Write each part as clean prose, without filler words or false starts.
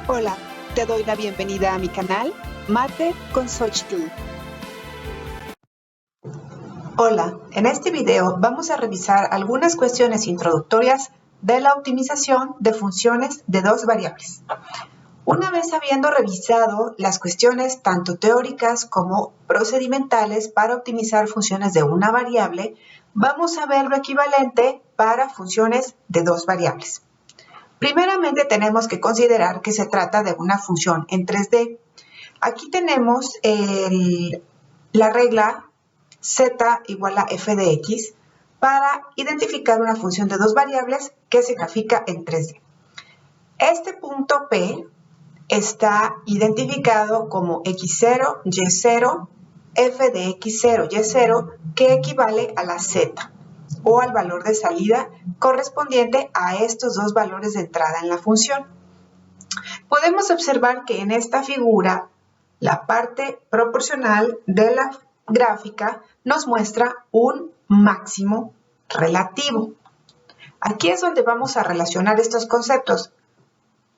Hola, te doy la bienvenida a mi canal Mate con Xochitl. Hola, en este video vamos a revisar algunas cuestiones introductorias de la optimización de funciones de dos variables. Una vez habiendo revisado las cuestiones tanto teóricas como procedimentales para optimizar funciones de una variable, vamos a ver lo equivalente para funciones de dos variables. Primeramente tenemos que considerar que se trata de una función en 3D. Aquí tenemos la regla z igual a f de x para identificar una función de dos variables que se grafica en 3D. Este punto P está identificado como x0, y0, f de x0, y0, que equivale a la z o al valor de salida correspondiente a estos dos valores de entrada en la función. Podemos observar que en esta figura la parte proporcional de la gráfica nos muestra un máximo relativo. Aquí es donde vamos a relacionar estos conceptos.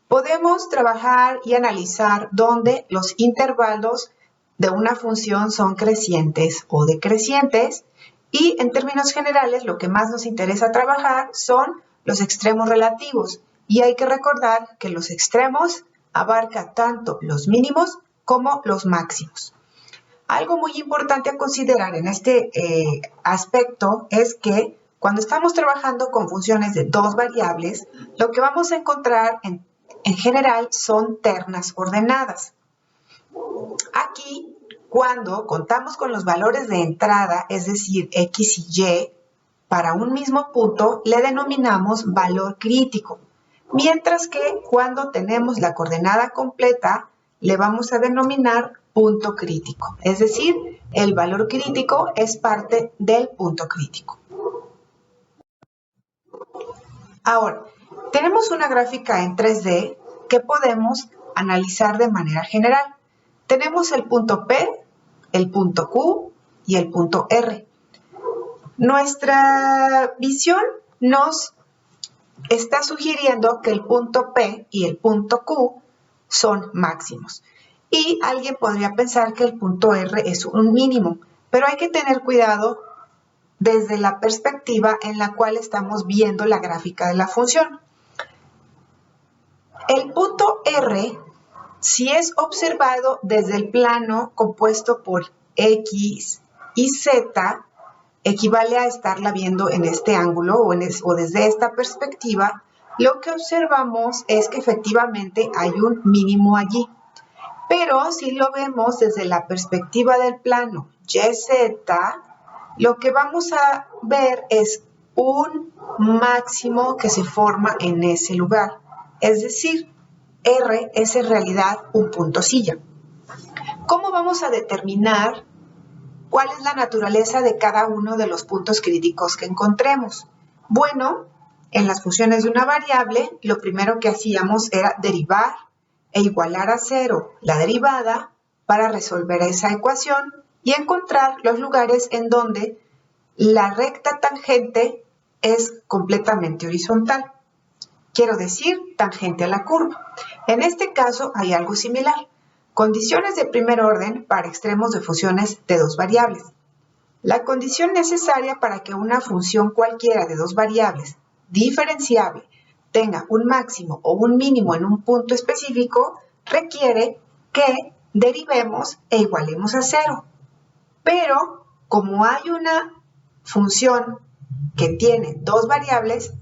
Podemos trabajar y analizar dónde los intervalos de una función son crecientes o decrecientes y en términos generales lo que más nos interesa trabajar son los extremos relativos y hay que recordar que los extremos abarcan tanto los mínimos como los máximos. Algo muy importante a considerar en este aspecto es que cuando estamos trabajando con funciones de dos variables, lo que vamos a encontrar en general son ternas ordenadas. Aquí, cuando contamos con los valores de entrada, es decir, x y y, para un mismo punto le denominamos valor crítico, mientras que cuando tenemos la coordenada completa le vamos a denominar punto crítico, es decir, el valor crítico es parte del punto crítico. Ahora, tenemos una gráfica en 3D que podemos analizar de manera general. Tenemos el punto P, el punto Q y el punto R. Nuestra visión nos está sugiriendo que el punto P y el punto Q son máximos. Y alguien podría pensar que el punto R es un mínimo, pero hay que tener cuidado desde la perspectiva en la cual estamos viendo la gráfica de la función. El punto R, si es observado desde el plano compuesto por X y Z, equivale a estarla viendo en este ángulo o desde esta perspectiva, lo que observamos es que efectivamente hay un mínimo allí. Pero si lo vemos desde la perspectiva del plano YZ, lo que vamos a ver es un máximo que se forma en ese lugar. Es decir, R es en realidad un punto silla. ¿Cómo vamos a determinar cuál es la naturaleza de cada uno de los puntos críticos que encontremos? Bueno, en las funciones de una variable, lo primero que hacíamos era derivar e igualar a cero la derivada para resolver esa ecuación y encontrar los lugares en donde la recta tangente es completamente horizontal. Quiero decir, tangente a la curva. En este caso hay algo similar. Condiciones de primer orden para extremos de funciones de dos variables. La condición necesaria para que una función cualquiera de dos variables diferenciable tenga un máximo o un mínimo en un punto específico requiere que derivemos e igualemos a cero. Pero como hay una función que tiene dos variables,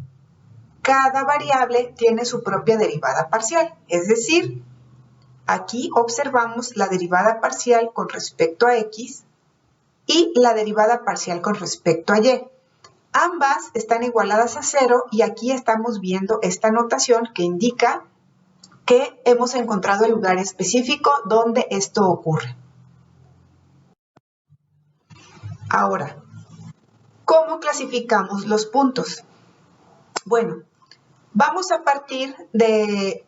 cada variable tiene su propia derivada parcial. Es decir, aquí observamos la derivada parcial con respecto a x y la derivada parcial con respecto a y. Ambas están igualadas a cero y aquí estamos viendo esta notación que indica que hemos encontrado el lugar específico donde esto ocurre. Ahora, ¿cómo clasificamos los puntos? Bueno, vamos a partir de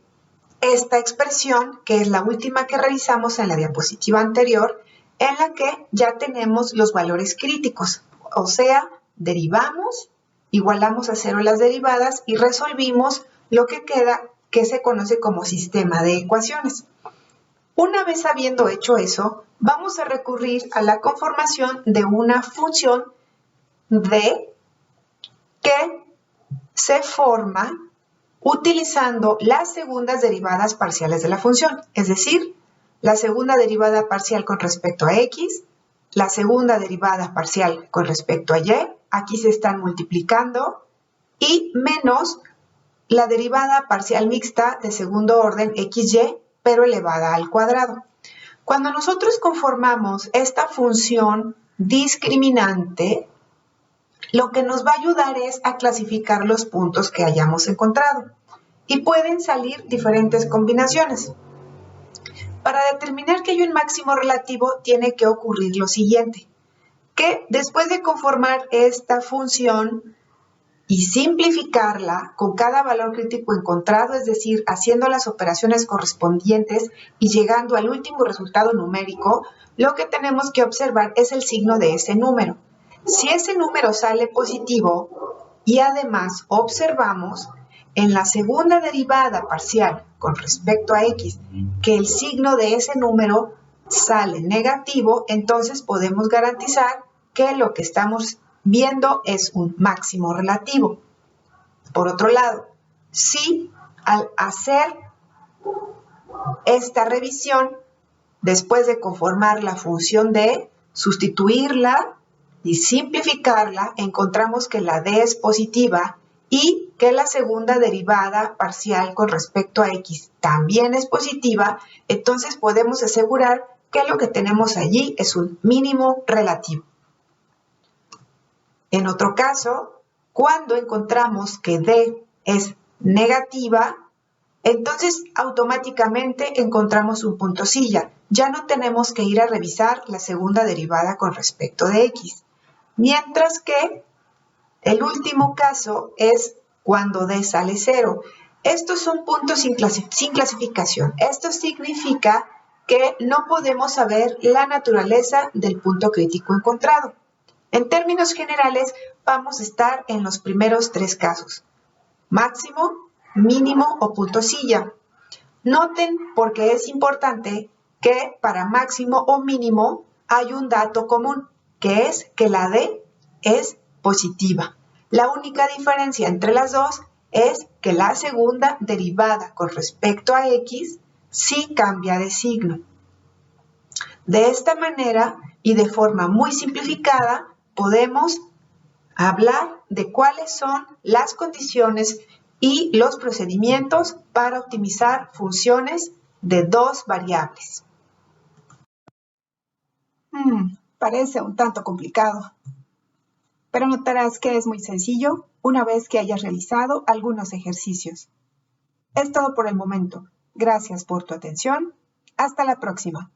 esta expresión, que es la última que revisamos en la diapositiva anterior, en la que ya tenemos los valores críticos, o sea, derivamos, igualamos a cero las derivadas y resolvimos lo que queda que se conoce como sistema de ecuaciones. Una vez habiendo hecho eso, vamos a recurrir a la conformación de una función d que se forma utilizando las segundas derivadas parciales de la función, es decir, la segunda derivada parcial con respecto a x, la segunda derivada parcial con respecto a y, aquí se están multiplicando, y menos la derivada parcial mixta de segundo orden xy, pero elevada al cuadrado. Cuando nosotros conformamos esta función discriminante, lo que nos va a ayudar es a clasificar los puntos que hayamos encontrado. Y pueden salir diferentes combinaciones. Para determinar que hay un máximo relativo, tiene que ocurrir lo siguiente, que después de conformar esta función y simplificarla con cada valor crítico encontrado, es decir, haciendo las operaciones correspondientes y llegando al último resultado numérico, lo que tenemos que observar es el signo de ese número. Si ese número sale positivo y además observamos en la segunda derivada parcial con respecto a x que el signo de ese número sale negativo, entonces podemos garantizar que lo que estamos viendo es un máximo relativo. Por otro lado, si al hacer esta revisión, después de conformar la función d, sustituirla y simplificarla, encontramos que la d es positiva y que la segunda derivada parcial con respecto a x también es positiva, entonces podemos asegurar que lo que tenemos allí es un mínimo relativo. En otro caso, cuando encontramos que d es negativa, entonces automáticamente encontramos un punto silla. Ya no tenemos que ir a revisar la segunda derivada con respecto de x. Mientras que el último caso es cuando d sale 0. Estos son puntos sin clasificación. Esto significa que no podemos saber la naturaleza del punto crítico encontrado. En términos generales, vamos a estar en los primeros tres casos: máximo, mínimo o punto silla. Noten, porque es importante, que para máximo o mínimo hay un dato común, que es que la d es positiva. La única diferencia entre las dos es que la segunda derivada con respecto a x sí cambia de signo. De esta manera y de forma muy simplificada, podemos hablar de cuáles son las condiciones y los procedimientos para optimizar funciones de dos variables. Parece un tanto complicado, pero notarás que es muy sencillo una vez que hayas realizado algunos ejercicios. Es todo por el momento. Gracias por tu atención. Hasta la próxima.